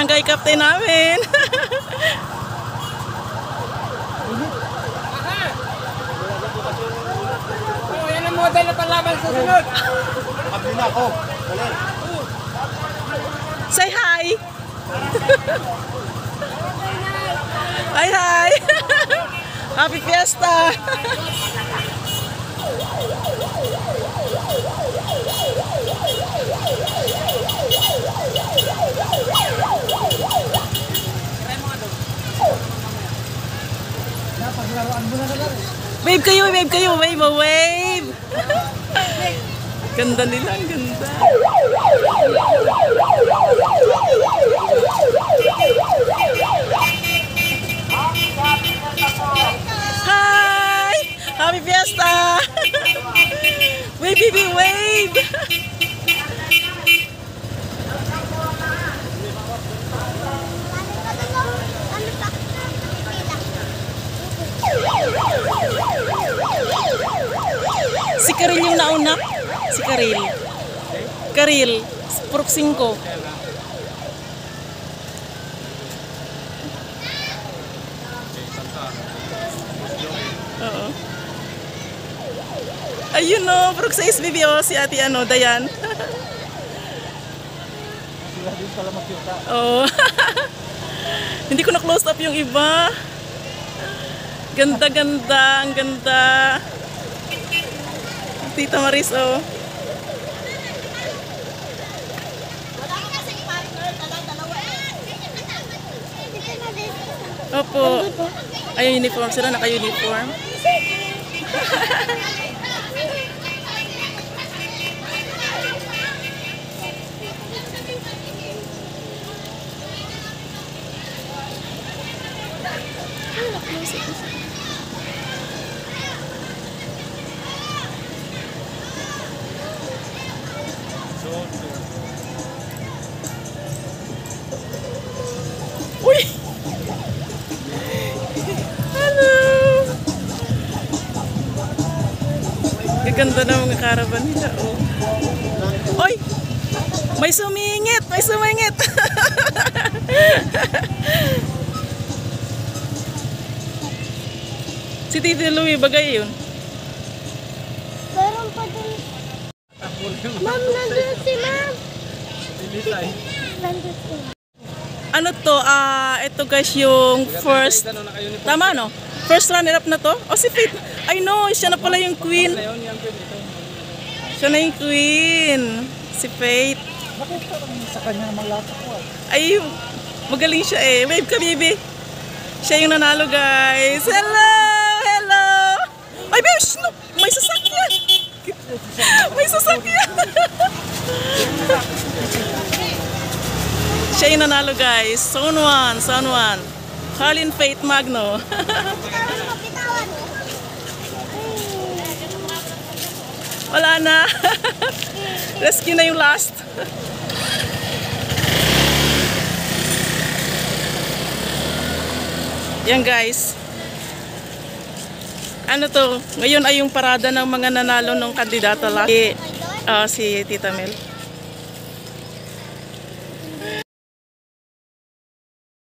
barangay captain namin. Yan ang model na panlaban sa sunod. Kabili na ako. Say hi. Hi, hi. Happy Fiesta. Wave kayo, wave kayo, wave, wave. Ganda nila, ang ganda. Hi! Happy Fiesta! Wave, baby, wave! Si Karil yung nauna. Si Karil. Karil. Purok 5. Oo. Ayun o. Purok 6 baby o. Si ate ano, Dayan. Oo. Hindi ko na close up yung iba. Ganda, ganda. Ang ganda. Tita Maris, oh. Opo. Ay, uniform. Sila naka-uniform. Uy! Hello! Gaganda na mga caravan nila, oh. Uy! May sumingit! May sumingit! Si Titi Louie, bagay yun. Meron pa din. Ma'am, nandun si ma'am. Nandun si ma'am. Ano to? Ito guys yung first. Tama no? First runner-up na to? O si Faith. I know, siya na pala yung queen. Siya na yung queen. Si Faith. Bakit sa kanya naman lahat ako? Ay, magaling siya eh. Wave ka, baby. Siya yung nanalo guys. Hello! Hello! Ay, babe! No, may sasakyan! May sasakyan! Siya yung nanalo guys. Zone 1, Zone 1. Colin Faith Magno. Wala na. Rescue na yung last. Yan guys. Ano to? Ngayon ay yung parada ng mga nanalo ng kandidato last. Si Tita Mel.